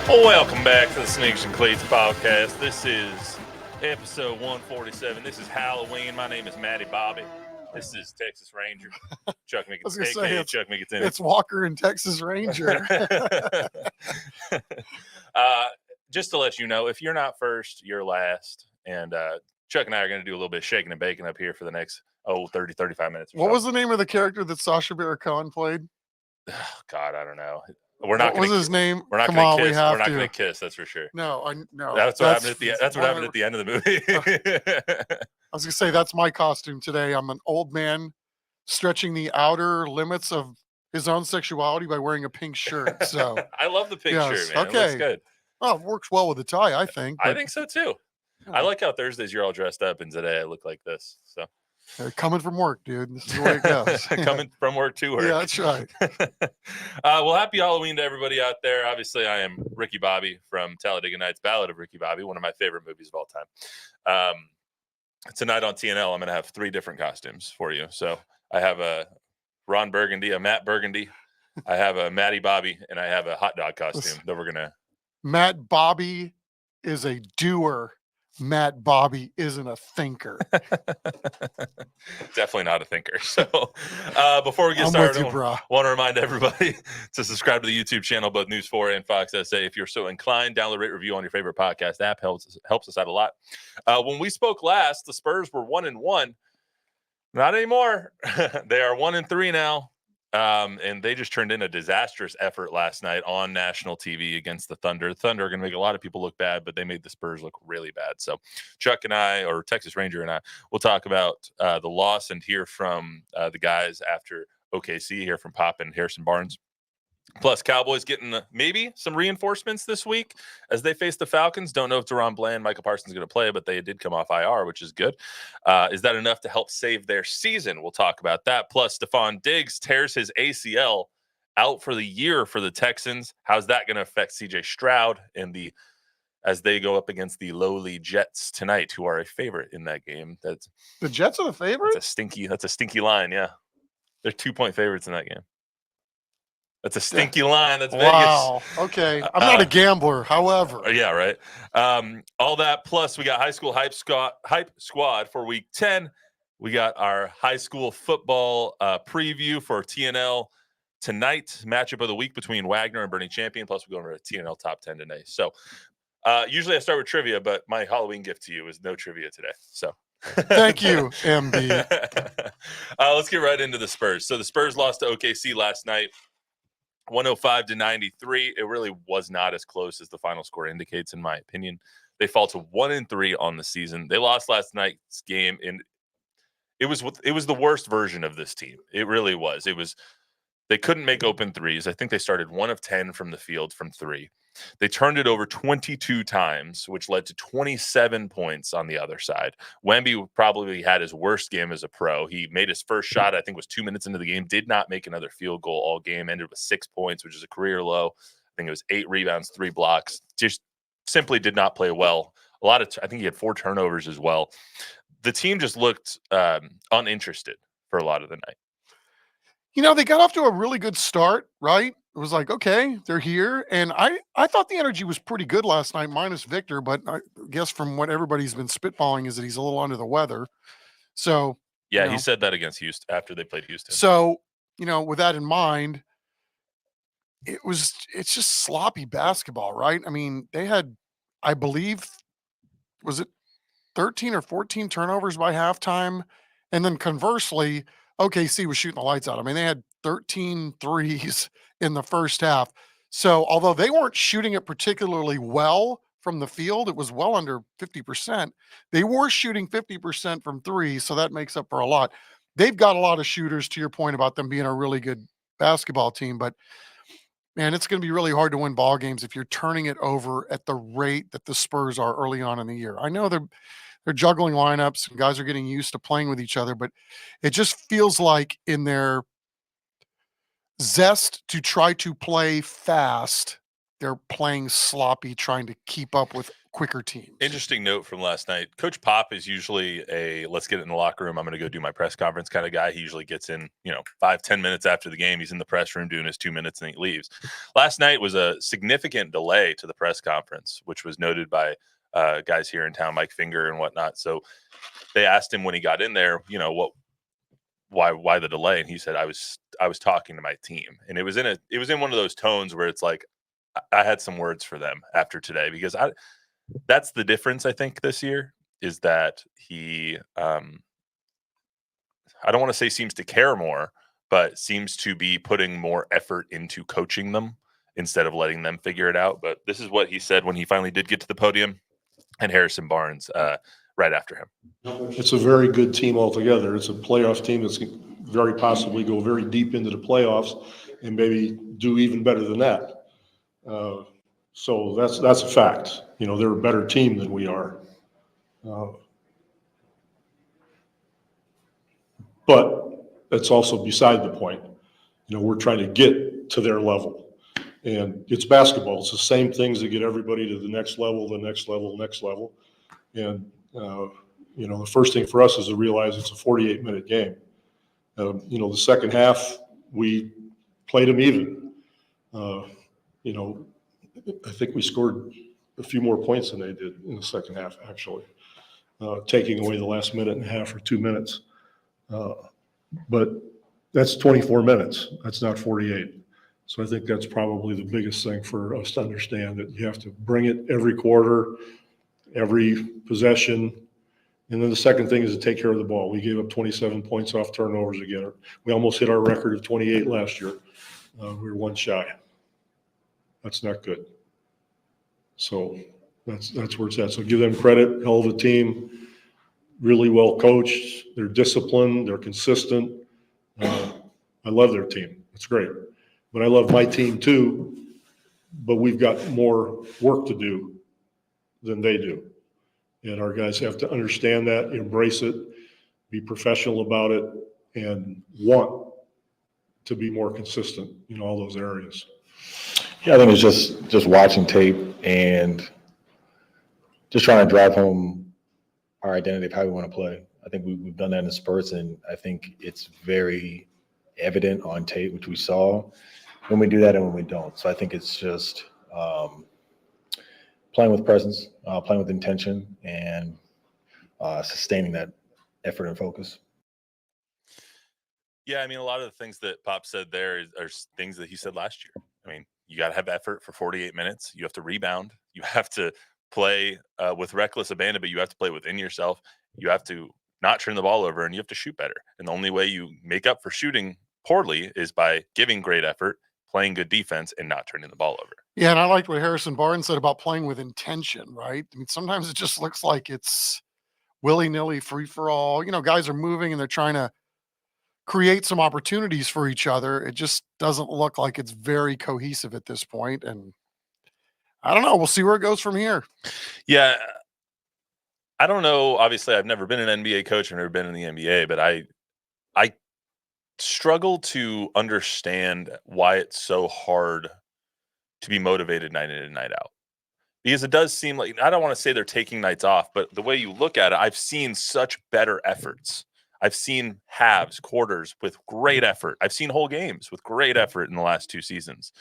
Welcome back to the Sneakers and Cleats podcast. This is episode 147. This is Halloween. My name is Matty Bobby. This is Texas Ranger. Chuck McIntyre. Chuck McIntyre. It's Walker and Texas Ranger. Just to let you know, if you're not first, you're last. And Chuck and I are going to do a little bit of shaking and baking up here for the next 30, 35 minutes. What was the name of the character that Sacha Baron Cohen played? Oh, God, I don't know. What was his name? We're not going to kiss. We're not going to kiss. That's for sure. No. That's what happened at the end of the movie. I was going to say that's my costume today. I'm an old man stretching the outer limits of his own sexuality by wearing a pink shirt. So I love the pink shirt, man. Okay. It looks good. Oh, it works well with the tie, I think. I think so too. I like how Thursdays you're all dressed up, and today I look like this. So. Coming from work, dude. This is the way it goes. Coming from work to work. Yeah, that's right. Well, happy Halloween to everybody out there. Obviously, I am Ricky Bobby from Talladega Nights, Ballad of Ricky Bobby, one of my favorite movies of all time. Tonight on TNL, I'm going to have 3 different costumes for you. So I have a Ron Burgundy, a Matt Burgundy, I have a Matty Bobby, and I have a hot dog costume that we're going to. Matt Bobby is a doer. Matt Bobby isn't a thinker. Definitely not a thinker. So before we get started, I want to remind everybody to subscribe to the YouTube channel, both News 4 and Fox SA. If you're so inclined, download, rate, review on your favorite podcast app. Helps us out a lot. When we spoke last, the Spurs were 1-1. Not anymore. They are 1-3 now. And they just turned in a disastrous effort last night on national TV against the Thunder. The Thunder are going to make a lot of people look bad, but they made the Spurs look really bad. So Chuck and I, or Texas Ranger and I, will talk about the loss and hear from the guys after OKC, hear from Pop and Harrison Barnes. Plus, Cowboys getting maybe some reinforcements this week as they face the Falcons. Don't know if Daron and Micah Parsons are going to play, but they did come off IR, which is good. Is that enough to help save their season? We'll talk about that. Plus, Stefon Diggs tears his ACL, out for the year for the Texans. How's that going to affect CJ Stroud as they go up against the lowly Jets tonight, who are a favorite in that game? That's the Jets are the favorite. That's a stinky line. Yeah, they're 2-point favorites in that game. That's a stinky line. That's Vegas. Wow. Okay. I'm not a gambler, however. Yeah, right. All that plus we got high school hype squad for week 10. We got our high school football preview for TNL tonight. Matchup of the week between Wagner and Boerne Champion. Plus we're going to TNL top 10 today. So usually I start with trivia, but my Halloween gift to you is no trivia today. So. Thank you, MB. Let's get right into the Spurs. So the Spurs lost to OKC last night. 105-93. It really was not as close as the final score indicates, in my opinion. They fall to 1-3 on the season. They lost last night's game, and it was the worst version of this team. It really was. They couldn't make open threes. I think they started 1 of 10 from the field from 3. They turned it over 22 times, which led to 27 points on the other side. Wemby probably had his worst game as a pro. He made his first shot, I think it was 2 minutes into the game, did not make another field goal all game, ended with 6 points, which is a career low. I think it was 8 rebounds, 3 blocks. Just simply did not play well. I think he had 4 turnovers as well. The team just looked uninterested for a lot of the night. You know, they got off to a really good start, right? It was like, okay, they're here. And I thought the energy was pretty good last night, minus Victor. But I guess from what everybody's been spitballing is that he's a little under the weather. So, yeah, he said that against Houston after they played Houston. So, with that in mind, it's just sloppy basketball, right? I mean, they had, I believe, was it 13 or 14 turnovers by halftime? And then conversely, OKC was shooting the lights out. I mean, they had 13 threes in the first half. So although they weren't shooting it particularly well from the field, it was well under 50%. They were shooting 50% from 3, so that makes up for a lot. They've got a lot of shooters, to your point about them being a really good basketball team, but man, it's going to be really hard to win ball games if you're turning it over at the rate that the Spurs are early on in the year. I know they're juggling lineups and guys are getting used to playing with each other, but it just feels like in their zest to try to play fast, they're playing sloppy, trying to keep up with quicker teams. Interesting note from last night. Coach Pop is usually a let's get in the locker room, I'm going to go do my press conference kind of guy. He usually gets in, 5-10 minutes after the game. He's in the press room doing his 2 minutes and he leaves. Last night was a significant delay to the press conference, which was noted by guys here in town, Mike Finger and whatnot. So they asked him when he got in there, why the delay? And he said, I was talking to my team. And it was in one of those tones where it's like, I had some words for them after today, because that's the difference, I think, this year, is that he, I don't want to say seems to care more, but seems to be putting more effort into coaching them instead of letting them figure it out. But this is what he said when he finally did get to the podium, and Harrison Barnes right after him. It's a very good team altogether. It's a playoff team that's very possibly go very deep into the playoffs and maybe do even better than that. So that's a fact. They're a better team than we are. But that's also beside the point. We're trying to get to their level. And it's basketball. It's the same things that get everybody to the next level, the next level, next level. And, the first thing for us is to realize it's a 48-minute game. The second half, we played them even. I think we scored a few more points than they did in the second half, actually, taking away the last minute and a half or 2 minutes. But that's 24 minutes. That's not 48. So I think that's probably the biggest thing for us to understand, that you have to bring it every quarter, every possession. And then the second thing is to take care of the ball. We gave up 27 points off turnovers again. We almost hit our record of 28 last year. We were one shy. That's not good. So that's where it's at. So give them credit. Hell of a team, really well coached. They're disciplined. They're consistent. I love their team. It's great. But I love my team too. But we've got more work to do than they do. And our guys have to understand that, embrace it, be professional about it, and want to be more consistent in all those areas. Yeah, I think it's just watching tape and just trying to drive home our identity of how we want to play. I think we've done that in the Spurs, and I think it's very evident on tape, which we saw when we do that and when we don't. So I think it's just playing with presence, playing with intention, and sustaining that effort and focus. Yeah, I mean, a lot of the things that Pop said there are things that he said last year. I mean, you got to have effort for 48 minutes. You have to rebound. You have to play with reckless abandon, but you have to play within yourself. You have to not turn the ball over, and you have to shoot better. And the only way you make up for shooting poorly is by giving great effort, playing good defense, and not turning the ball over. Yeah, and I liked what Harrison Barnes said about playing with intention, right? I mean, sometimes it just looks like it's willy-nilly, free-for-all. Guys are moving and they're trying to create some opportunities for each other. It just doesn't look like it's very cohesive at this point. And I don't know. We'll see where it goes from here. Yeah. I don't know. Obviously, I've never been an NBA coach. I've never been in the NBA, but I struggle to understand why it's so hard to be motivated night in and night out. Because it does seem like, I don't want to say they're taking nights off, but the way you look at it, I've seen such better efforts. I've seen halves, quarters with great effort. I've seen whole games with great effort in the last 2 seasons.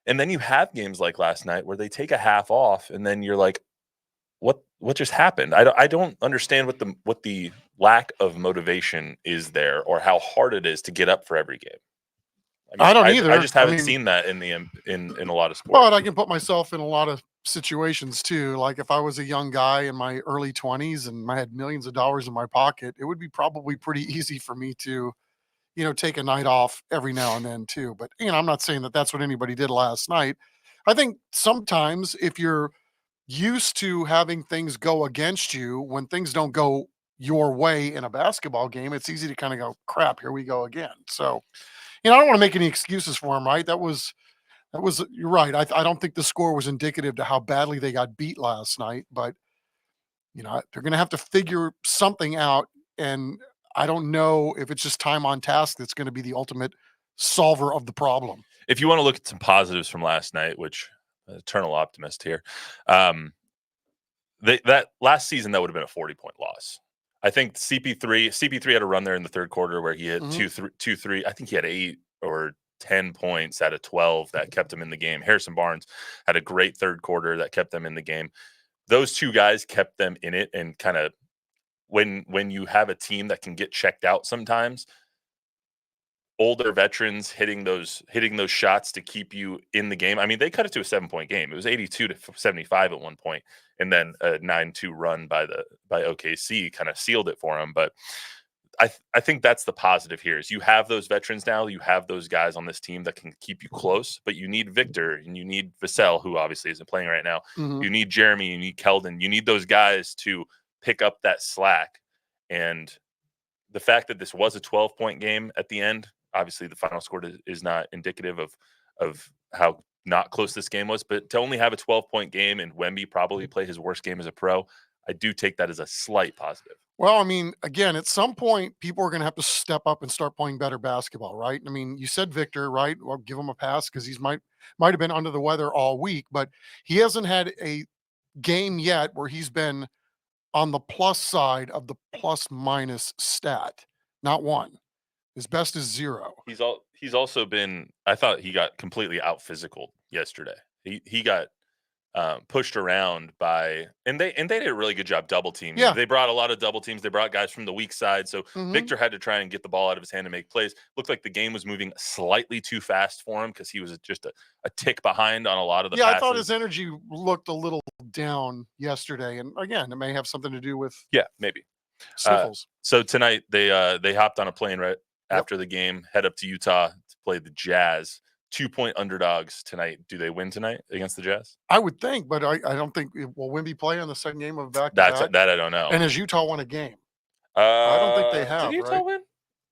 And then you have games like last night where they take a half off, and then you're like, what just happened? I don't understand what the lack of motivation is there, or how hard it is to get up for every game. I don't either. I just haven't seen that in a lot of sports. But I can put myself in a lot of situations too. Like if I was a young guy in my early 20s and I had millions of dollars in my pocket, it would be probably pretty easy for me to, take a night off every now and then too. But, I'm not saying that that's what anybody did last night. I think sometimes if you're used to having things go against you, when things don't go your way in a basketball game, it's easy to kind of go, crap, here we go again. So, I don't want to make any excuses for him, right? That was, you're right. I don't think the score was indicative to how badly they got beat last night, but they're going to have to figure something out. And I don't know if it's just time on task that's going to be the ultimate solver of the problem. If you want to look at some positives from last night, which eternal optimist here. That last season, that would have been a 40-point loss. I think CP3 had a run there in the third quarter where he hit 2-3. I think he had 8 or 10 points out of 12 that kept him in the game. Harrison Barnes had a great third quarter that kept them in the game. Those two guys kept them in it, and kind of when you have a team that can get checked out sometimes, older veterans hitting those shots to keep you in the game. I mean, they cut it to a 7-point game. It was 82-75 at one point, and then a 9-2 run by OKC kind of sealed it for them. But I think that's the positive here is you have those veterans now. You have those guys on this team that can keep you close, but you need Victor and you need Vassell, who obviously isn't playing right now. Mm-hmm. You need Jeremy, you need Keldon. You need those guys to pick up that slack. And the fact that this was a 12-point game at the end, obviously the final score is not indicative of how not close this game was, but to only have a 12-point game and Wemby probably play his worst game as a pro, I do take that as a slight positive. Well, I mean, again, at some point, people are going to have to step up and start playing better basketball, right? I mean, you said Victor, right? Well, give him a pass because he's might have been under the weather all week, but he hasn't had a game yet where he's been on the plus side of the plus-minus stat. Not one. His best is 0. He's also been. I thought he got completely out physical yesterday. He got pushed around by, and they did a really good job double teaming. Yeah. They brought a lot of double teams. They brought guys from the weak side. So Victor had to try and get the ball out of his hand and make plays. Looked like the game was moving slightly too fast for him because he was just a tick behind on a lot of the passes. I thought his energy looked a little down yesterday. And again, it may have something to do with maybe. sniffles. So tonight they hopped on a plane right after the game, head up to Utah to play the Jazz. 2-point underdogs tonight. Do they win tonight against the Jazz? I would think, but I don't think will Wemby play on the second game of back-to-back? That I don't know. And has Utah won a game? I don't think they have. Did Utah right? win?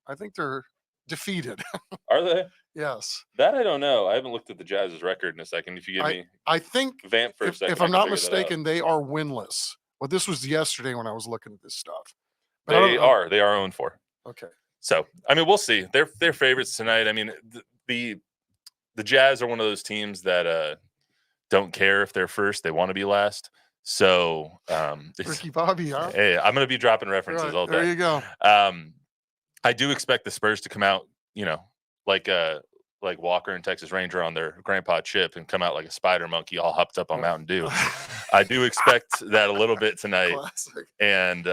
I think they're defeated. Are they? Yes. That I don't know. I haven't looked at the Jazz's record in a second. If you give me, I think vamp for a second. If I'm not mistaken, they are winless. Well, this was yesterday when I was looking at this stuff. But they are 0-4. Okay. So I mean, we'll see. They're favorites tonight. I mean, the Jazz are one of those teams that don't care if they're first; they want to be last. So, Ricky Bobby, huh? Hey, I'm going to be dropping references all day. There you go. I do expect the Spurs to come out, like Walker and Texas Ranger on their grandpa chip and come out like a spider monkey, all hopped up on Mountain Dew. I do expect that a little bit tonight, Classic. and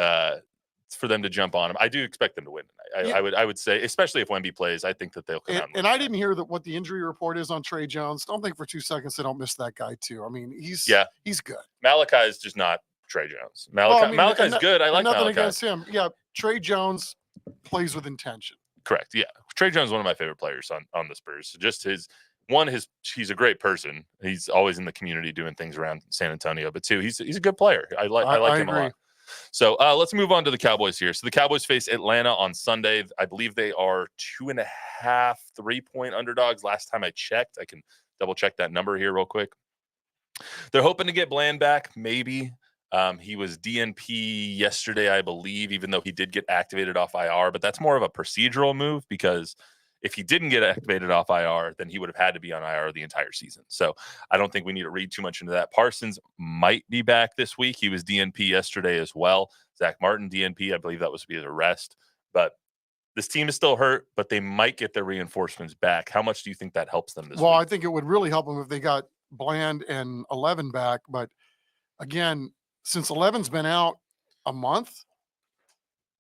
for them to jump on them. I do expect them to win tonight. I would say, especially if Wemby plays, I think that they'll come out. And I didn't hear what the injury report is on Trey Jones. Don't think for 2 seconds they don't miss that guy too. I mean, he's good. Malachi is just not Trey Jones. Malachi's good. I like nothing Malachi. Against him. Yeah, Trey Jones plays with intention. Correct. Yeah, Trey Jones is one of my favorite players on the Spurs. Just he's a great person. He's always in the community doing things around San Antonio. But 2, he's a good player. I like him a lot. So let's move on to the Cowboys here. So the Cowboys face Atlanta on Sunday. I believe they are 2.5, 3-point underdogs. Last time I checked, I can double check that number here real quick. They're hoping to get Bland back, maybe. He was DNP yesterday, I believe, even though he did get activated off IR. But that's more of a procedural move because if he didn't get activated off IR, then he would have had to be on IR the entire season. So I don't think we need to read too much into that. Parsons might be back this week. He was DNP yesterday as well. Zach Martin, DNP, I believe that was to be his arrest. But this team is still hurt, but they might get their reinforcements back. How much do you think that helps them this week? I think it would really help them if they got Bland and 11 back. But again, since 11's been out a month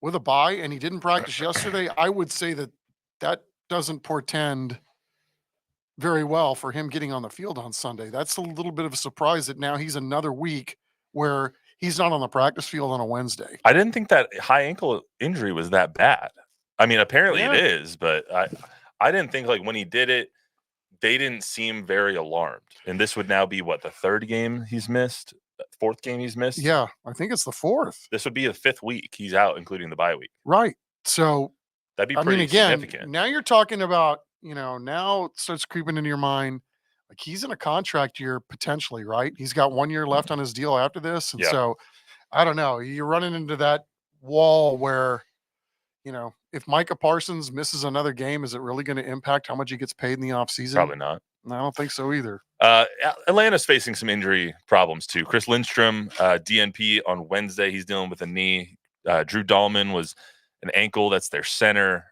with a bye and he didn't practice yesterday, I would say that doesn't portend very well for him getting on the field on Sunday. That's a little bit of a surprise that now he's another week where he's not on the practice field on a Wednesday. I didn't think that high ankle injury was that bad. I mean, apparently it is, but I didn't think when he did it, they didn't seem very alarmed. And this would now be the third game he's missed, fourth game he's missed? Yeah, I think it's the fourth. This would be the 5th week he's out, including the bye week. Right. So that'd be pretty significant. Now you're talking about, now it starts creeping into your mind. Like he's in a contract year potentially, right? He's got 1 year left on his deal after this. And so I don't know. You're running into that wall where, if Micah Parsons misses another game, is it really going to impact how much he gets paid in the offseason? Probably not. I don't think so either. Atlanta's facing some injury problems too. Chris Lindstrom, DNP on Wednesday. He's dealing with a knee. Drew Dahlman was an ankle. That's their center.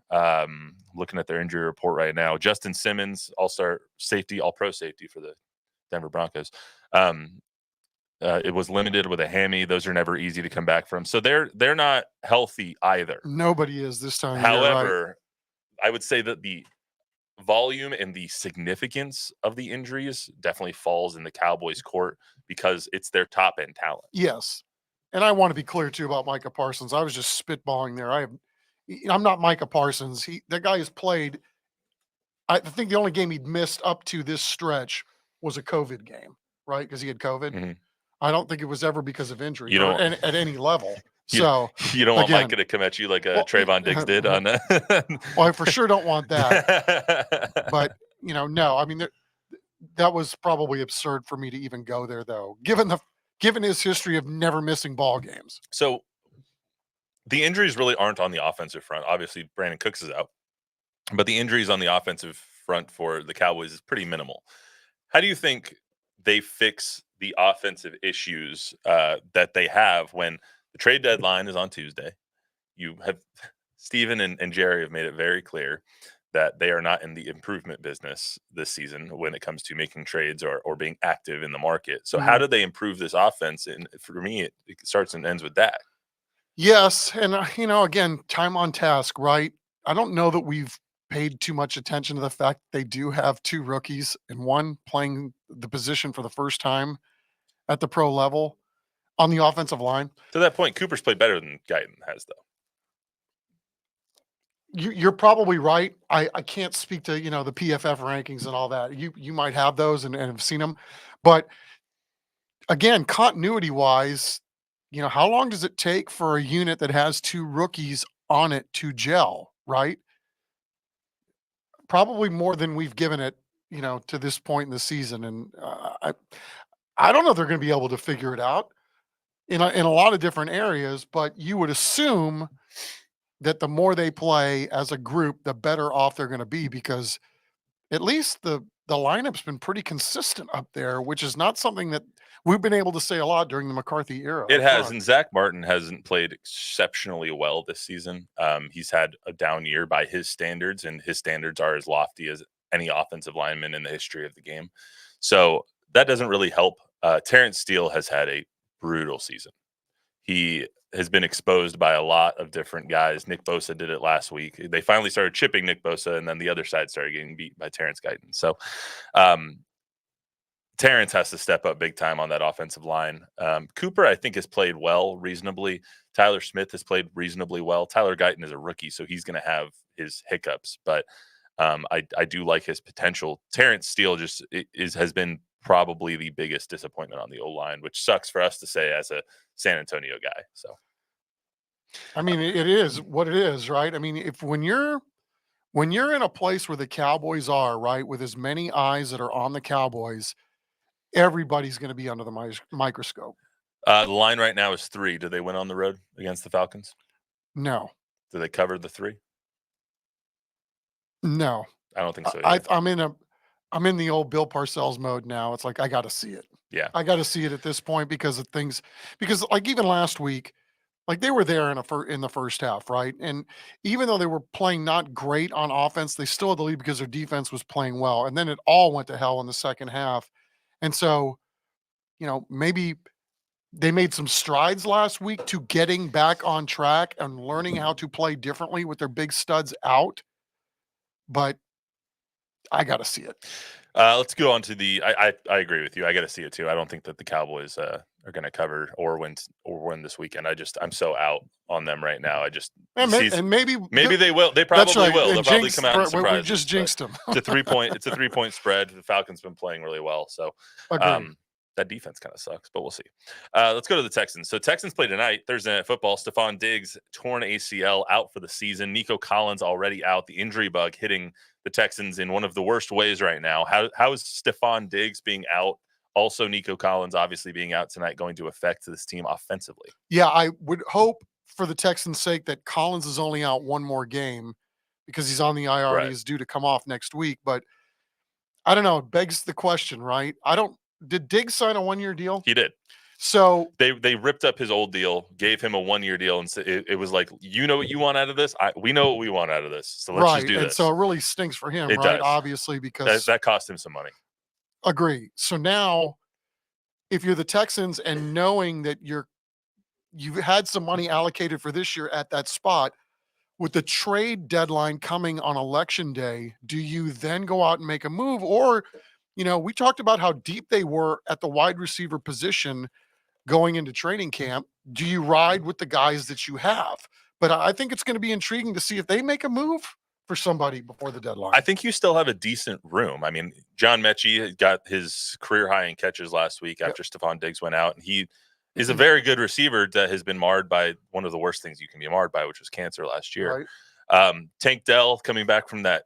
Looking at their injury report right now. Justin Simmons, all-star safety, all-pro safety for the Denver Broncos. It was limited with a hammy. Those are never easy to come back from. So they're not healthy either. Nobody is this time. However, I would say that the volume and the significance of the injuries definitely falls in the Cowboys' court because it's their top end talent. Yes. And I want to be clear too about Micah Parsons. I was just spitballing there. I'm not Micah Parsons. That guy has played. I think the only game he'd missed up to this stretch was a COVID game, right? Because he had COVID. Mm-hmm. I don't think it was ever because of injury at any level. You don't want Micah to come at you like Trayvon Diggs did on that. Well, I for sure don't want that. But no. I mean, that was probably absurd for me to even go there, though, given his history of never missing ball games. So the injuries really aren't on the offensive front. Obviously, Brandon Cooks is out, but the injuries on the offensive front for the Cowboys is pretty minimal. How do you think they fix the offensive issues that they have when the trade deadline is on Tuesday? You have Steven and Jerry have made it very clear that they are not in the improvement business this season when it comes to making trades or being active in the market. So how do they improve this offense? And for me, it starts and ends with that. Yes. And, again, time on task, right? I don't know that we've paid too much attention to the fact they do have two rookies and one playing the position for the first time at the pro level on the offensive line. To that point, Cooper's played better than Guyton has, though. You're probably right. I can't speak to, the PFF rankings and all that. You might have those and have seen them. But again, continuity wise, how long does it take for a unit that has two rookies on it to gel, right? Probably more than we've given it, to this point in the season. And I don't know if they're going to be able to figure it out in a lot of different areas, but you would assume that the more they play as a group, the better off they're going to be, because at least the lineup's been pretty consistent up there, which is not something that we've been able to say a lot during the McCarthy era. It has, and Zach Martin hasn't played exceptionally well this season. He's had a down year by his standards, and his standards are as lofty as any offensive lineman in the history of the game. So that doesn't really help. Terrence Steele has had a brutal season. He has been exposed by a lot of different guys. Nick Bosa did it last week. They finally started chipping Nick Bosa, and then the other side started getting beat by Terrence Guyton. So Terrence has to step up big time on that offensive line. Cooper, I think, has played well, reasonably. Tyler Smith has played reasonably well. Tyler Guyton is a rookie, so he's going to have his hiccups. But I do like his potential. Terrence Steele has been probably the biggest disappointment on the O-line, which sucks for us to say as a San Antonio guy. So, I mean, it is what it is, right? I mean, when you're in a place where the Cowboys are, right, with as many eyes that are on the Cowboys, everybody's going to be under the microscope. The line right now is 3. Do they win on the road against the Falcons? No. Do they cover the 3? No. I don't think so either. I'm in the old Bill Parcells mode now. It's like, I got to see it. Yeah. I got to see it at this point because like even last week, like they were there in the first half, right? And even though they were playing not great on offense, they still had the lead because their defense was playing well. And then it all went to hell in the second half. And so, maybe they made some strides last week to getting back on track and learning how to play differently with their big studs out. But I got to see it. Let's go on to I agree with you. I got to see it too. I don't think that the Cowboys are going to cover or win this weekend. I'm so out on them right now. Maybe they will. They probably will. They'll probably come out and surprise. We just jinxed them. It's a 3-point. It's a 3-point spread. The Falcons been playing really well. So that defense kind of sucks, but we'll see. Let's go to the Texans. So Texans play tonight, Thursday Night Football. Stefon Diggs, torn ACL, out for the season. Nico Collins already out. The injury bug hitting the Texans in one of the worst ways right now. How is Stefon Diggs being out, also Nico Collins obviously being out tonight, going to affect this team offensively? Yeah, I would hope for the Texans' sake that Collins is only out one more game because he's on the IR and he's due to come off next week. But I don't know. It begs the question, right? Did Diggs sign a 1-year deal? He did. So they ripped up his old deal, gave him a 1-year deal, and it was like, you know what you want out of this? We know what we want out of this. So let's just do and this. so it really stinks for him, It right? does. Obviously, because that cost him some money. Agree. So now, if you're the Texans and knowing that you've had some money allocated for this year at that spot, with the trade deadline coming on election day, do you then go out and make a move? Or, we talked about how deep they were at the wide receiver position going into training camp. Do you ride with the guys that you have? But I think it's going to be intriguing to see if they make a move for somebody before the deadline. I think you still have a decent room. I mean, John Mechie got his career high in catches last week after Stefon Diggs went out, and he is a very good receiver that has been marred by one of the worst things you can be marred by, which was cancer last year. Right. Tank Dell coming back from that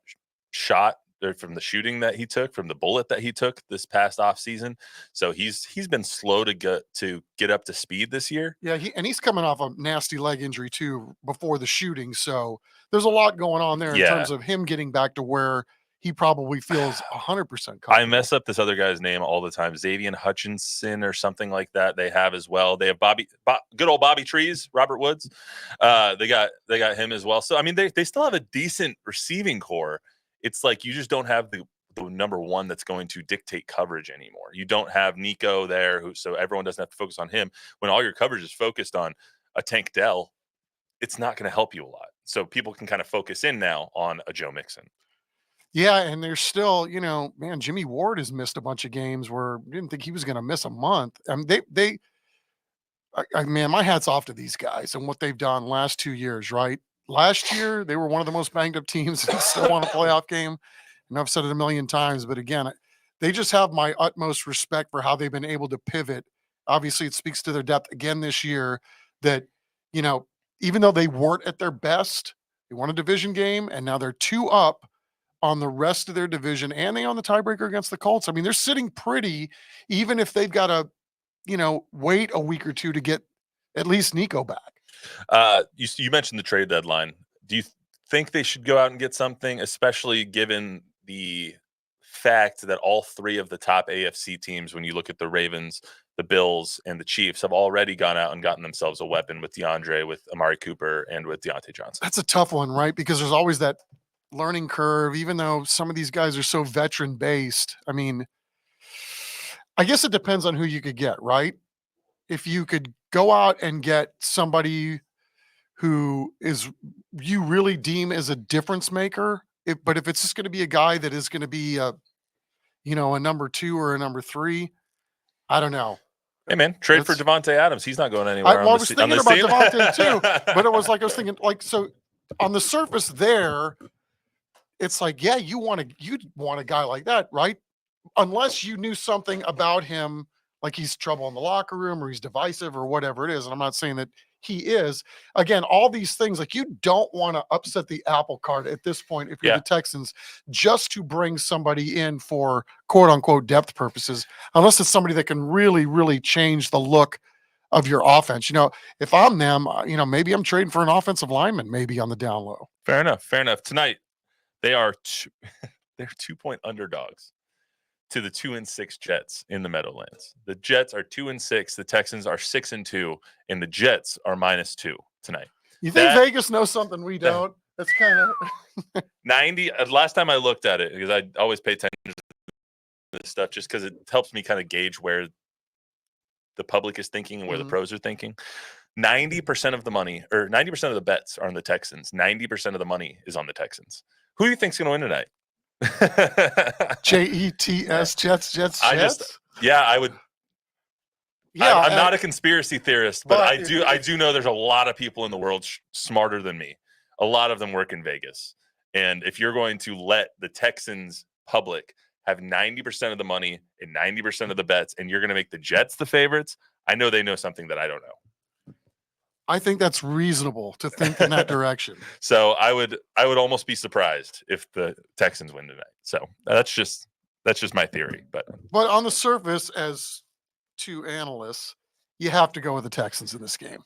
shot, or from the shooting that he took, from the bullet that he took this past offseason. So he's been slow to get up to speed this year. Yeah, he's coming off a nasty leg injury too before the shooting. So there's a lot going on there in terms of him getting back to where he probably feels 100% comfortable. I mess up this other guy's name all the time, Xavier Hutchinson or something like that. They have as well. They have good old Bobby Trees, Robert Woods. They got him as well. So I mean, they still have a decent receiving core. It's like you just don't have the number one that's going to dictate coverage anymore. You don't have Nico there, so everyone doesn't have to focus on him. When all your coverage is focused on a Tank Dell, it's not going to help you a lot. So people can kind of focus in now on a Joe Mixon. Yeah, and there's still, man, Jimmy Ward has missed a bunch of games where I didn't think he was going to miss a month. I mean, man, my hat's off to these guys and what they've done last 2 years, right? Last year, they were one of the most banged up teams and still won a playoff game. And I've said it a million times, but again, they just have my utmost respect for how they've been able to pivot. Obviously, it speaks to their depth again this year that, even though they weren't at their best, they won a division game and now they're 2 up on the rest of their division, and they on the tiebreaker against the Colts. I mean, they're sitting pretty, even if they've got to, wait a week or two to get at least Nico back. You mentioned the trade deadline. Do you think they should go out and get something, especially given the fact that all 3 of the top AFC teams, when you look at the Ravens, the Bills, and the Chiefs, have already gone out and gotten themselves a weapon with DeAndre, with Amari Cooper, and with Deontay Johnson? That's a tough one, right? Because there's always that learning curve, even though some of these guys are so veteran based. I mean, I guess it depends on who you could get, right? If you could go out and get somebody who you really deem as a difference maker, but if it's just going to be a guy that is going to be a number 2 or a number 3, I don't know. Hey man, trade for Devontae Adams. He's not going anywhere. I was thinking about Devontae too, but it was like I was thinking, like, so on the surface there, it's like, yeah, you'd want a guy like that, right? Unless you knew something about him, like he's trouble in the locker room or he's divisive or whatever it is. And I'm not saying that he is. Again, all these things, like, you don't want to upset the apple cart at this point if you're the Texans, just to bring somebody in for quote unquote depth purposes, unless it's somebody that can really, really change the look of your offense. If I'm them, maybe I'm trading for an offensive lineman, maybe on the down low. Fair enough. Tonight, they're 2-point underdogs to the 2-6 Jets in the Meadowlands. The Jets are 2-6. The Texans are 6-2, and the Jets are -2 tonight. You think Vegas knows something we don't? That's kind of 90. Last time I looked at it, because I always pay attention to this stuff, just because it helps me kind of gauge where the public is thinking and where the pros are thinking. 90% of the money, or 90% of the bets, are on the Texans. 90% of the money is on the Texans. Who do you think's going to win tonight? Jets, Jets. I would. Yeah, I'm not a conspiracy theorist, but I do know there's a lot of people in the world smarter than me. A lot of them work in Vegas, and if you're going to let the Texans public have 90% of the money and 90% of the bets, and you're going to make the Jets the favorites, I know they know something that I don't know. I think that's reasonable to think in that direction. So I would almost be surprised if the Texans win tonight. So that's just my theory. But on the surface, as 2 analysts, you have to go with the Texans in this game.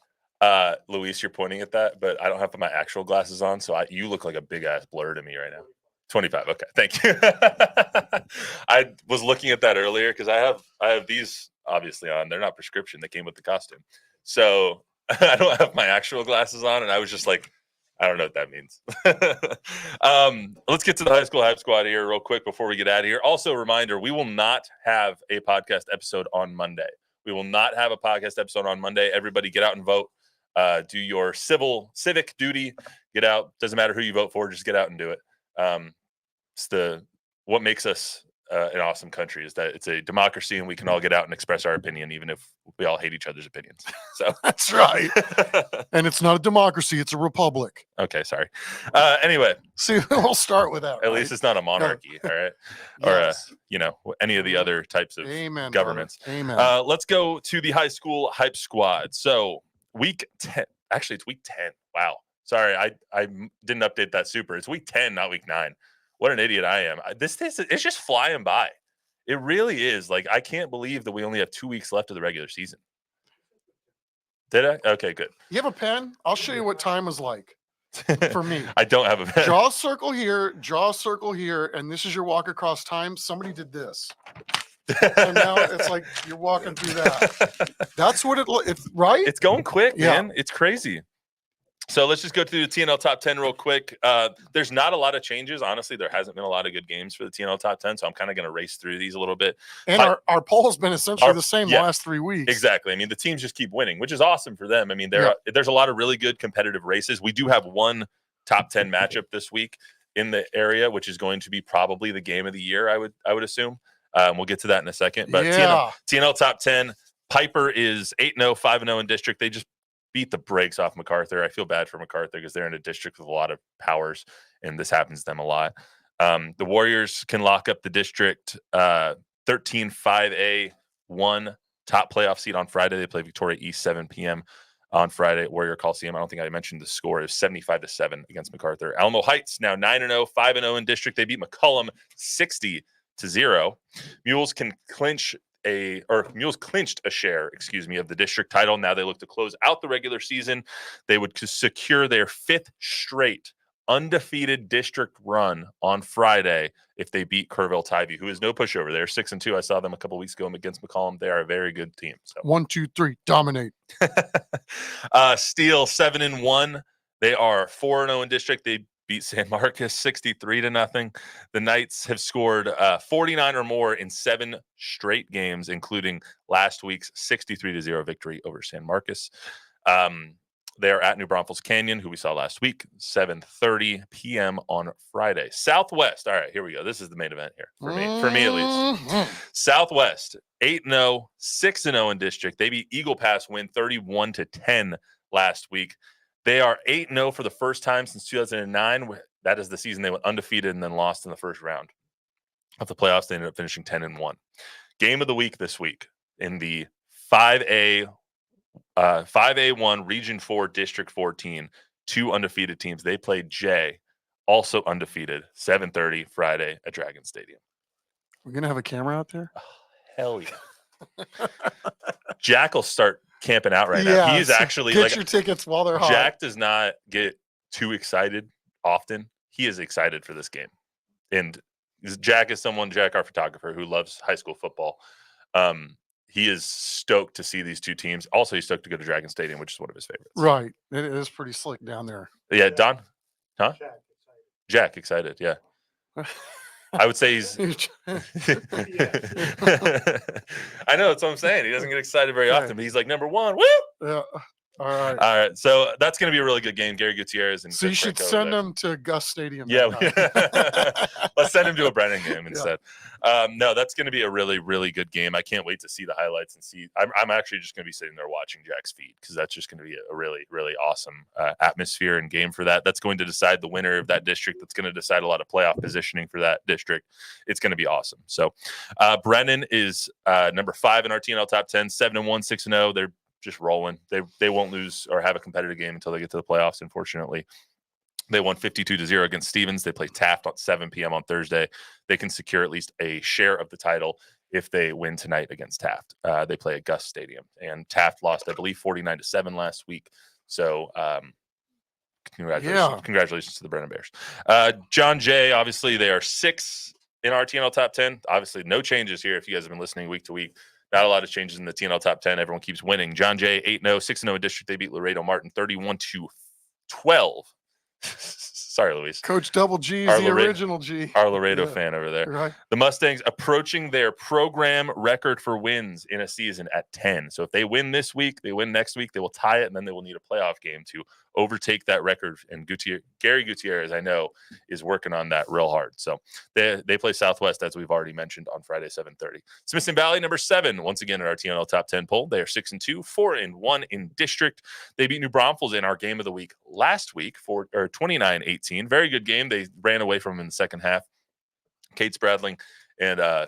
Luis, you're pointing at that, but I don't have my actual glasses on, so you look like a big ass blur to me right now. 25. Okay, thank you. I was looking at that earlier because I have these obviously on. They're not prescription. They came with the costume. So I don't have my actual glasses on, and I was just like, I don't know what that means. Let's get to the high school hype squad here real quick before we get out of here. Also, a reminder, we will not have a podcast episode on Monday. We will not have a podcast episode on Monday. Everybody get out and vote. Do your civic duty. Get out. Doesn't matter who you vote for. Just get out and do it. It's what makes us an awesome country is that it's a democracy and we can all get out and express our opinion, even if we all hate each other's opinions. So that's right. And it's not a democracy; it's a republic. Okay, sorry. Anyway, see, we'll start with that. At least it's not a monarchy, all right? Yes. Or any of the other types of governments. Brother. Amen. Let's go to the high school hype squad. So week 10. Actually, it's week 10. Wow. Sorry, I didn't update that super. It's week 10, not week 9. What an idiot I am. It's just flying by. It really is. Like, I can't believe that we only have 2 weeks left of the regular season. Did I? Okay, good. You have a pen? I'll show you what time was like for me. I don't have a pen. Draw a circle here, and this is your walk across time. Somebody did this. And now it's like you're walking through that. That's what it's right? It's going quick, man. It's crazy. So let's just go through the TNL top 10 real quick. There's not a lot of changes. Honestly, there hasn't been a lot of good games for the TNL top 10, so I'm kind of going to race through these a little bit. And our poll has been essentially the same the last 3 weeks. Exactly. I mean, the teams just keep winning, which is awesome for them. I mean, there's a lot of really good competitive races. We do have one top 10 matchup this week in the area, which is going to be probably the game of the year, I would assume. We'll get to that in a second. But TNL top 10, Piper is 8-0, 5-0 in district. They just beat the brakes off MacArthur. I feel bad for MacArthur because they're in a district with a lot of powers, and this happens to them a lot. The Warriors can lock up the district 13-5A, 1 top playoff seed on Friday. They play Victoria East 7 p.m. on Friday at Warrior Coliseum. I don't think I mentioned the score. It was 75-7 against MacArthur. Alamo Heights now 9-0, 5-0 in district. They beat McCullum 60-0. Mules can clinched a share, of the district title. Now they look to close out the regular season. They would secure their 5th straight undefeated district run on Friday if they beat Kerrville-Tyvee, who is no pushover. They're 6-2. I saw them a couple weeks ago against McCollum. They are a very good team. So 1, 2, 3, dominate. Steel 7-1. They are 4-0 in district. They beat San Marcos 63-0. The Knights have scored 49 or more in 7 straight games, including last week's 63-0 victory over San Marcos. They are at New Braunfels Canyon, who we saw last week, 7:30 p.m. on Friday. Southwest. All right, here we go. This is the main event here for me at least. Southwest 8-0, 6-0 in district. They beat Eagle Pass, win 31-10 last week. They are 8-0 for the first time since 2009. That is the season they went undefeated and then lost in the first round of the playoffs. They ended up finishing 10-1. Game of the week this week in the 5A1 Region 4 District 14. 2 undefeated teams. They played J, also undefeated, 7:30 Friday at Dragon Stadium. We're going to have a camera out there? Oh, hell yeah. Jack will start camping out right now. He's actually get your tickets while they're hot. Jack does not get too excited often. He is excited for this game. And Jack, our photographer, who loves high school football. He is stoked to see these two teams. Also, he's stoked to go to Dragon Stadium, which is one of his favorites. Right. It is pretty slick down there. Yeah, Don? Huh? Jack excited, yeah. I would say he's. I know, that's what I'm saying. He doesn't get excited very often, but he's like number 1. Woo! Yeah. All right. All right. So that's going to be a really good game. Gary Gutierrez and. So you should send him to Gus Stadium. Yeah. Let's send him to a Brennan game instead. No, that's going to be a really, really good game. I can't wait to see the highlights and see. I'm actually just going to be sitting there watching Jack's feed because that's just going to be a really, really awesome atmosphere and game for that. That's going to decide the winner of that district. That's going to decide a lot of playoff positioning for that district. It's going to be awesome. So Brennan is number 5 in our TNL top 10, 7-1, 6-0. They're just rolling. They won't lose or have a competitive game until they get to the playoffs, unfortunately. They won 52-0 against Stevens. They play Taft at 7 p.m. on Thursday. They can secure at least a share of the title if they win tonight against Taft. They play at Gus Stadium. And Taft lost, I believe, 49-7 last week. So Congratulations to the Brennan Bears. John Jay, obviously they are 6 in our TNL top 10. Obviously no changes here if you guys have been listening week to week. Not a lot of changes in the TNL top 10. Everyone keeps winning. John Jay 8-0, 6-0 in district. They beat Laredo Martin 31-12. Sorry, Luis. Coach Double G is the original G. Our Laredo fan over there. Right. The Mustangs approaching their program record for wins in a season at 10. So if they win this week, they win next week, they will tie it, and then they will need a playoff game to overtake that record. And Gary Gutierrez, I know, is working on that real hard. So they play Southwest, as we've already mentioned, on Friday, 7:30. Smithson Valley, number 7, once again in our TNL top 10 poll. They are 6-2, 4-1 in district. They beat New Braunfels in our game of the week last week for 29-18. Very good game. They ran away from them in the second half. Kate Spradling and I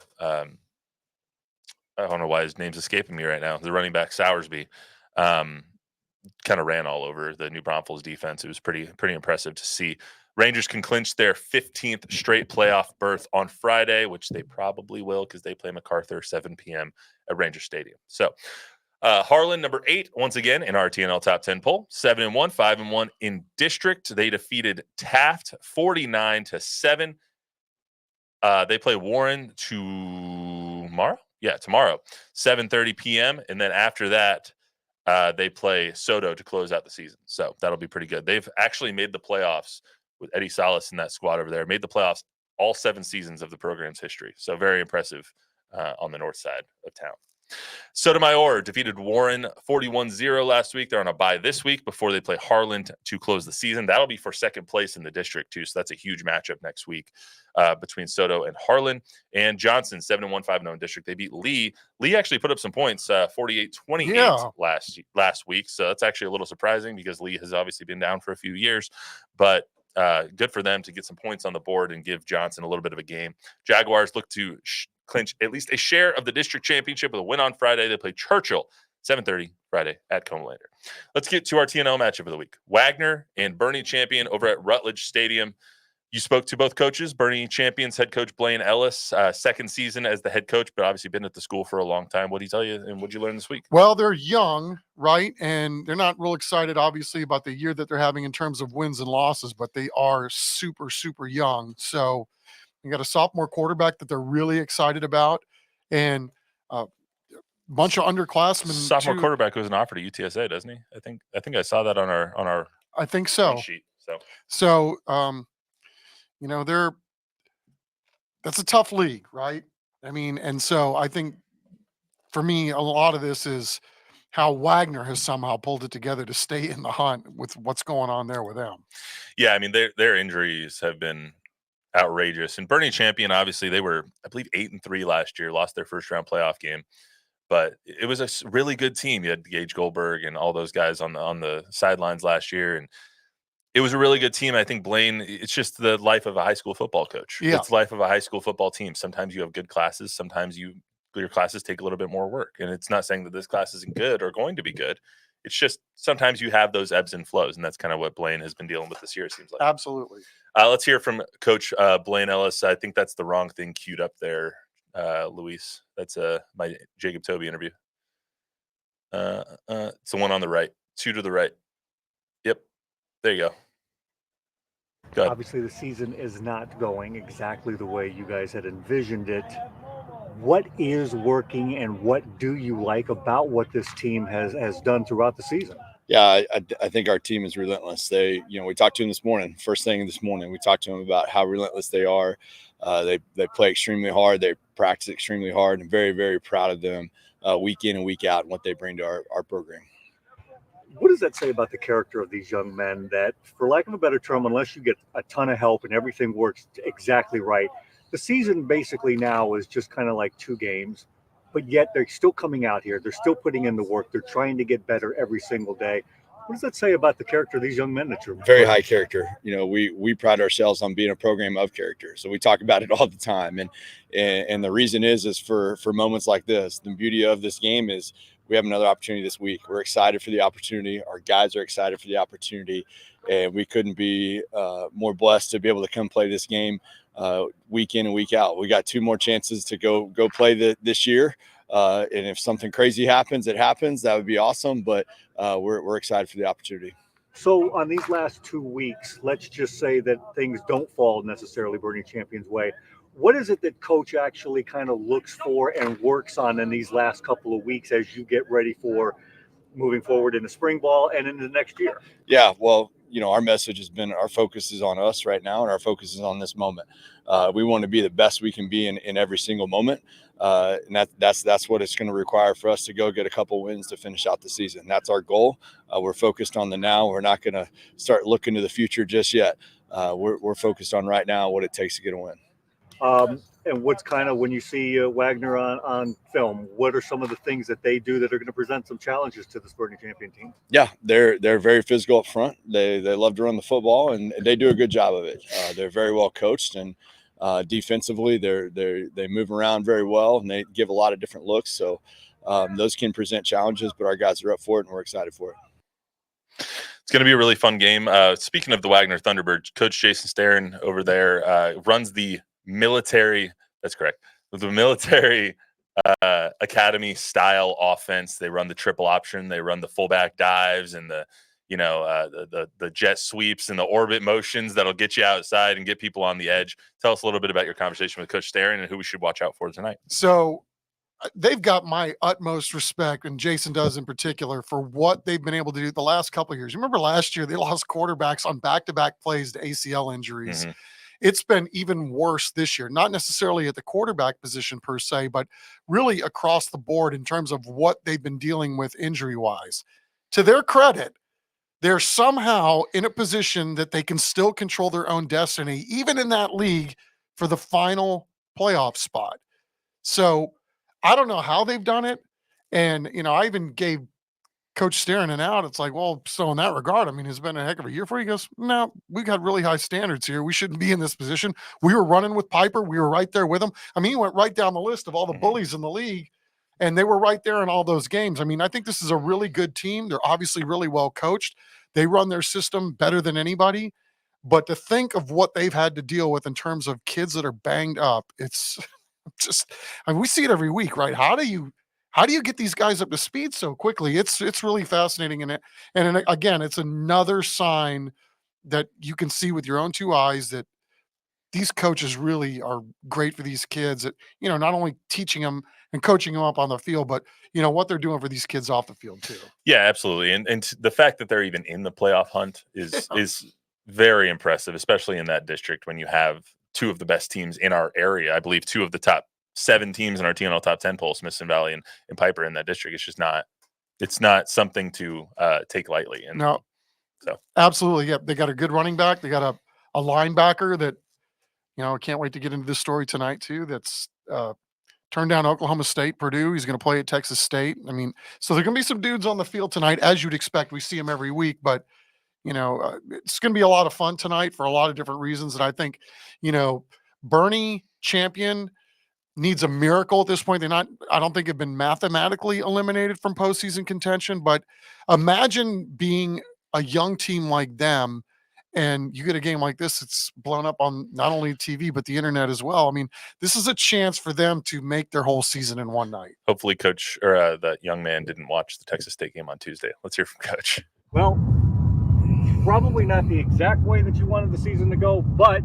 don't know why his name's escaping me right now. The running back Sowersby kind of ran all over the New Braunfels defense. It was pretty impressive to see. Rangers can clinch their 15th straight playoff berth on Friday, which they probably will because they play MacArthur 7 p.m. at Ranger Stadium. So Harlan, number 8, once again in our TNL top 10 poll, 7-1, 5-1 in district. They defeated Taft 49-7. They play Warren tomorrow. Yeah, tomorrow, 7:30 p.m. And then after that, they play Soto to close out the season. So that'll be pretty good. They've actually made the playoffs with Eddie Salas and that squad over there. Made the playoffs all 7 seasons of the program's history. So very impressive on the north side of town. Sotomayor defeated Warren 41-0 last week. They're on a bye this week before they play Harlan to close the season. That'll be for second place in the district too. So that's a huge matchup next week between Soto and Harlan. And Johnson 7-1, 5-0 in district. They beat Lee. Lee actually put up some points, 48-28 last week. So that's actually a little surprising because Lee has obviously been down for a few years, but good for them to get some points on the board and give Johnson a little bit of a game. Jaguars look to clinch at least a share of the district championship with a win on Friday. They play Churchill 7:30 Friday at Comalander. Let's get to our TNL matchup of the week. Wagner and Boerne Champion over at Rutledge Stadium. You spoke to both coaches. Boerne Champion's head coach Blaine Ellis, second season as the head coach, but obviously been at the school for a long time. What did he tell you, and what did you learn this week? Well, they're young, right? And they're not real excited, obviously, about the year that they're having in terms of wins and losses, but they are super, super young. So you got a sophomore quarterback that they're really excited about, and a bunch of underclassmen. Sophomore quarterback was an offer to UTSA, doesn't he? I think I saw that on our I think so. Sheet. So that's a tough league, right? I mean, and so I think for me, a lot of this is how Wagner has somehow pulled it together to stay in the hunt with what's going on there with them. Yeah, I mean, their injuries have been outrageous. And Boerne Champion, obviously, they were, I believe, 8-3 last year, lost their first round playoff game. But it was a really good team. You had Gage Goldberg and all those guys on the sidelines last year. And it was a really good team. I think Blaine, it's just the life of a high school football coach. Yeah. It's the life of a high school football team. Sometimes you have good classes. Sometimes your classes take a little bit more work. And it's not saying that this class isn't good or going to be good. It's just sometimes you have those ebbs and flows, and that's kind of what Blaine has been dealing with this year, it seems like. Absolutely. Let's hear from Coach Blaine Ellis. I think that's the wrong thing queued up there, Luis. That's my Jacob Toby interview. It's the one on the right. 2 to the right. Yep. There you go. Go ahead. Obviously, the season is not going exactly the way you guys had envisioned it. What is working and what do you like about what this team has done throughout the season? Yeah, I think our team is relentless. We talked to them this morning, first thing this morning. We talked to them about how relentless they are. They play extremely hard. They practice extremely hard, and very, very proud of them week in and week out and what they bring to our program. What does that say about the character of these young men that, for lack of a better term, unless you get a ton of help and everything works exactly right, the season basically now is just kind of like 2 games, but yet they're still coming out here. They're still putting in the work. They're trying to get better every single day. What does that say about the character of these young men that you're very high character? We pride ourselves on being a program of character. So we talk about it all the time. And the reason is for moments like this. The beauty of this game is we have another opportunity this week. We're excited for the opportunity. Our guys are excited for the opportunity. And we couldn't be more blessed to be able to come play this game week in and week out. We got 2 more chances to go play this year. And if something crazy happens, it happens. That would be awesome. But we're excited for the opportunity. So on these last 2 weeks, let's just say that things don't fall necessarily Boerne Champion's way. What is it that coach actually kind of looks for and works on in these last couple of weeks as you get ready for moving forward in the spring ball and into the next year? Yeah, well, our message has been our focus is on us right now, and our focus is on this moment. We want to be the best we can be in every single moment, and that's what it's going to require for us to go get a couple wins to finish out the season. That's our goal. We're focused on the now. We're not going to start looking to the future just yet. We're focused on right now what it takes to get a win. And what's kind of when you see Wagner on film, what are some of the things that they do that are going to present some challenges to this Boerne Champion team? Yeah, they're very physical up front. They love to run the football, and they do a good job of it. They're very well coached, and defensively they move around very well, and they give a lot of different looks. So those can present challenges, but our guys are up for it, and we're excited for it. It's going to be a really fun game. Speaking of the Wagner Thunderbirds, Coach Jason Daron over there runs the military. That's correct. The military academy style offense. They run the triple option. They run the fullback dives and the jet sweeps and the orbit motions that'll get you outside and get people on the edge. Tell us a little bit about your conversation with Coach Daron and who we should watch out for tonight. So they've got my utmost respect, and Jason does in particular, for what they've been able to do the last couple of years. Remember last year they lost quarterbacks on back-to-back plays to ACL injuries. Mm-hmm. It's been even worse this year, not necessarily at the quarterback position per se, but really across the board in terms of what they've been dealing with injury-wise. To their credit, they're somehow in a position that they can still control their own destiny, even in that league, for the final playoff spot. So I don't know how they've done it. And, I even gave Coach Daron an out. It's like, well, so in that regard, I mean, it's been a heck of a year for you. He goes, no, we got really high standards here. We shouldn't be in this position. We were running with Piper. We were right there with him. I mean, he went right down the list of all the bullies in the league, and they were right there in all those games. I mean, I think this is a really good team. They're obviously really well coached. They run their system better than anybody. But to think of what they've had to deal with in terms of kids that are banged up, it's just, I mean, we see it every week, right? How do you get these guys up to speed so quickly? It's really fascinating. And again, it's another sign that you can see with your own two eyes that these coaches really are great for these kids at, not only teaching them and coaching them up on the field, but what they're doing for these kids off the field too. Yeah, absolutely. And the fact that they're even in the playoff hunt is very impressive, especially in that district when you have two of the best teams in our area. I believe two of the top 7 teams in our TNL top 10 poll, Smithson Valley and Piper in that district. It's not something to take lightly. And no, so absolutely. Yep. They got a good running back. They got a linebacker that, I can't wait to get into this story tonight too. That's turned down Oklahoma State, Purdue. He's going to play at Texas State. I mean, so there's going to be some dudes on the field tonight, as you'd expect. We see them every week, but it's going to be a lot of fun tonight for a lot of different reasons. And I think, Boerne Champion needs a miracle at this point. I don't think have been mathematically eliminated from postseason contention, but imagine being a young team like them and you get a game like this. It's blown up on not only TV, but the internet as well. I mean, this is a chance for them to make their whole season in one night. Hopefully Coach or that young man didn't watch the Texas State game on Tuesday. Let's hear from Coach. Well, probably not the exact way that you wanted the season to go, but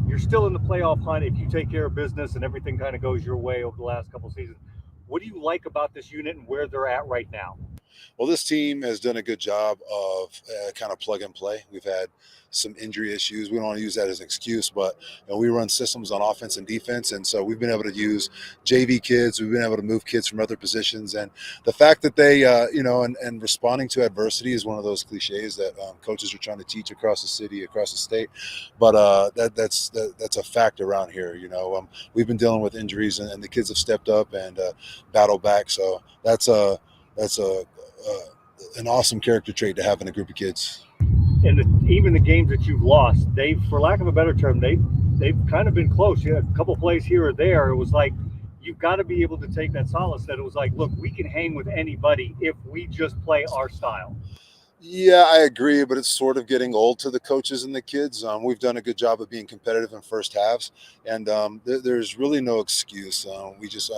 you're still in the playoff hunt if you take care of business and everything kind of goes your way over the last couple of seasons. What do you like about this unit and where they're at right now? Well, this team has done a good job of kind of plug and play. We've had some injury issues. We don't want to use that as an excuse, but we run systems on offense and defense. And so we've been able to use JV kids. We've been able to move kids from other positions. And the fact that they, and responding to adversity is one of those cliches that coaches are trying to teach across the city, across the state. But that's a fact around here. We've been dealing with injuries and the kids have stepped up and battled back. So that's an awesome character trait to have in a group of kids. And even the games that you've lost, they've, for lack of a better term, they've kind of been close. You had a couple plays here or there. It was like you've got to be able to take that solace that it was like, look, we can hang with anybody if we just play our style. Yeah, I agree, but it's sort of getting old to the coaches and the kids. We've done a good job of being competitive in first halves, and there's really no excuse. We just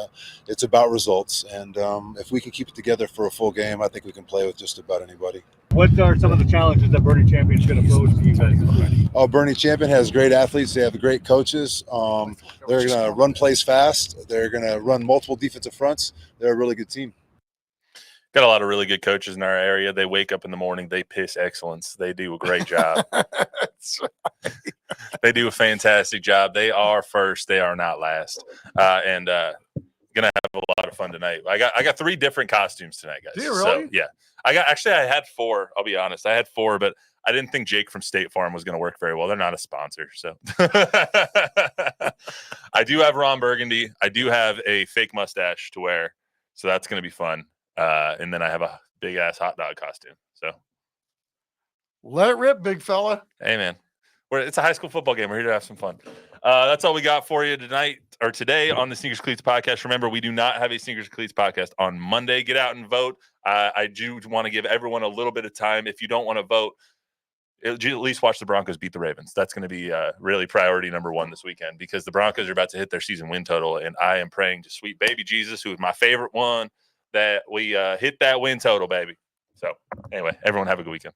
it's about results, and if we can keep it together for a full game, I think we can play with just about anybody. What are some of the challenges that Boerne Champion is going to pose for you guys this week? Oh, Boerne Champion has great athletes. They have great coaches. They're going to run plays fast. They're going to run multiple defensive fronts. They're a really good team. Got a lot of really good coaches in our area. They wake up in the morning, they piss excellence. They do a great job. They do a fantastic job. They are first. They are not last. And gonna have a lot of fun tonight. I got 3 different costumes tonight, guys. Do you really? So yeah, I had 4. I'll be honest. I had 4, but I didn't think Jake from State Farm was going to work very well. They're not a sponsor, so I do have Ron Burgundy. I do have a fake mustache to wear, so that's going to be fun. And then I have a big ass hot dog costume. So let it rip, big fella. hey, man, it's a high school football game. We're here to have some fun. That's all we got for you tonight or today on the Sneakers and Cleats podcast. Remember, we do not have a Sneakers and Cleats podcast on Monday. Get out and vote. I do want to give everyone a little bit of time. If you don't want to vote, at least watch the Broncos beat the Ravens. That's going to be really priority number 1 this weekend, because the Broncos are about to hit their season win total, and I am praying to sweet baby Jesus, who is my favorite one, that we hit that win total, baby. So anyway, everyone have a good weekend.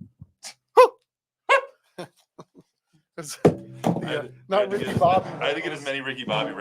Not Ricky Bobby. I had to get as many Ricky Bobby references.